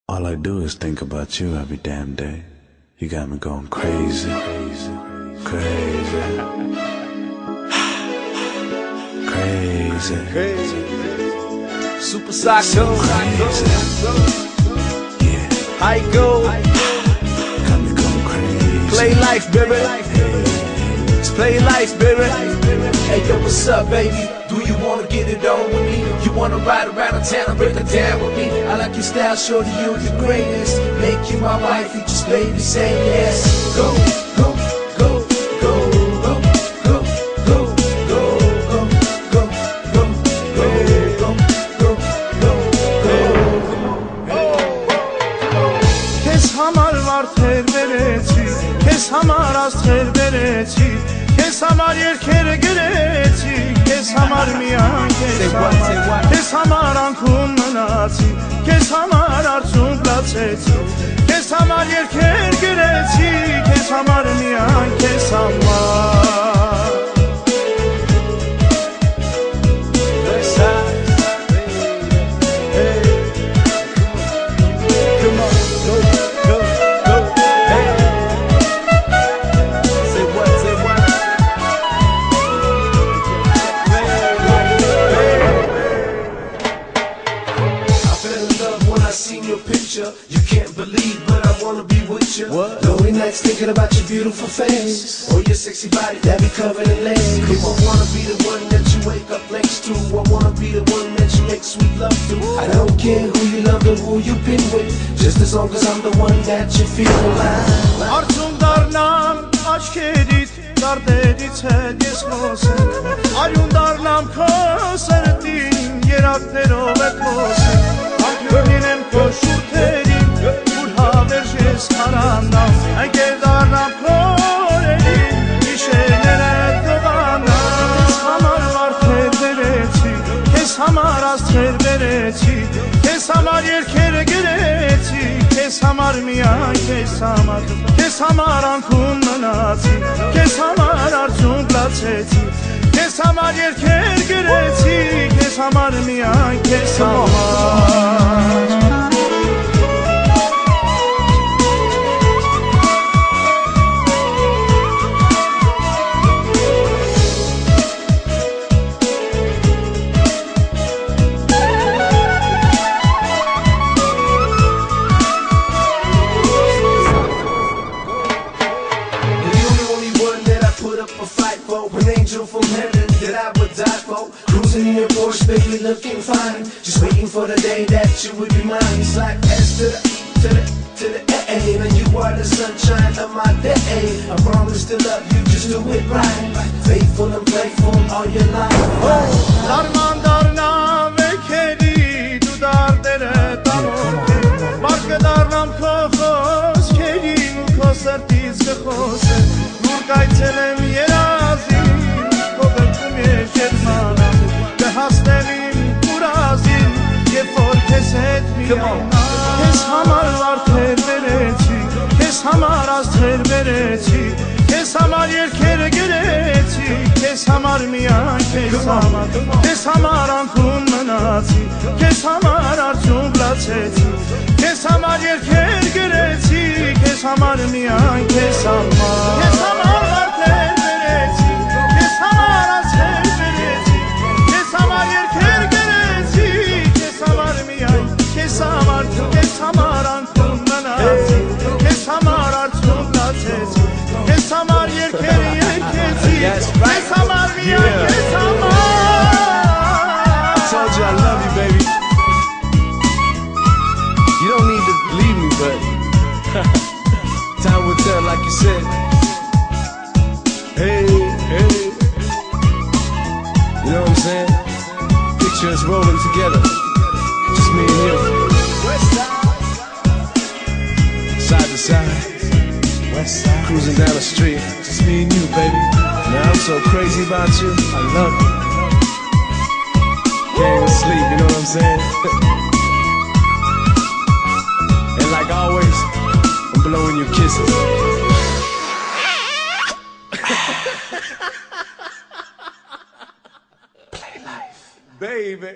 All I do is think about you every damn day. You got me going crazy, crazy, crazy. Super Psycho. Yeah, How you go? got me going crazy. Play life, baby. Just play life, baby. Hey, yo, what's up, baby? Do you wanna get it on with me? You wanna ride around the town and break it down with me? I like your style, shorty, you're the greatest. Make you my wife, you just baby say yes. Go, go, go, go, go, go, go, go, go, go, go, go, go, go, go. Kes hamar varter vereci, kes hamar asther vereci, kes hamar yerker gereci, kes hamar miyan kes hamar ankun mnaci, kes hamar arçun placeci, kes hamar yerker gereci, kes hamar miyan kes hamar. You can't believe, but I wanna be with you. What? Lonely nights thinking about your beautiful face, or your sexy body that be covered in lace. Come on, wanna be the one that you wake up next to. I wanna be the one that you make sweet love to. I don't care who you love or who you've been with, just as long as I'm the one that you feel alive. Arçun darnam aşkerit, dardedit hedis nosen. Ayun darnam koserdin, yeraknero ve kosen. Akgönlinem koşur terin, burha verjes karanam. Eğer darnam korerin, işelere dovanam. Kes hamar var terbereci, kes hamar az terbereci, kes hamar yerkere gereci, kes hamar miyan kes hamar ankun mnaci, kes hamar arçun placeci, kes hamar yerker gereci, kes hamar miyan kes hamar. An angel from heaven that I would die for. Cruising in your Porsche, baby, looking fine. Just waiting for the day that you would be mine. It's like S to the A, and you are the sunshine of my day. I promise to love you, just do it right. Faithful and playful all your life. Darman darnam ekeli, du dardere damote. Marke darnam kochos kelim, kosertiz gechose. Nur kaytelem yerazi. Kes hamar var terbereci, kes hamar az terbereci, kes hamar yerkere gereci, kes hamar miyan kes hamar ankun mnaci, kes hamar arçun placeci, kes hamar yerker gereci, kes hamar miyan kes hamar. Kes hamar var terbereci, kes hamar az terbereci, kes hamar yerker gereci, kes hamar miyan kes hamar ankun mnaci, kes hamar arçun placeci, kes hamar yerker gereci, kes hamar miyan kes hamar. I told you I love you, baby. You don't need to believe me, but time will tell, like you said. Hey, hey. You know what I'm saying? Picture us rolling together, just me and you. Side to side, west side, cruising down the street, just me and you, baby. Man, I'm so crazy about you, I love you. Can't even sleep, you know what I'm saying? And like always, I'm blowing your kisses. Play life, baby.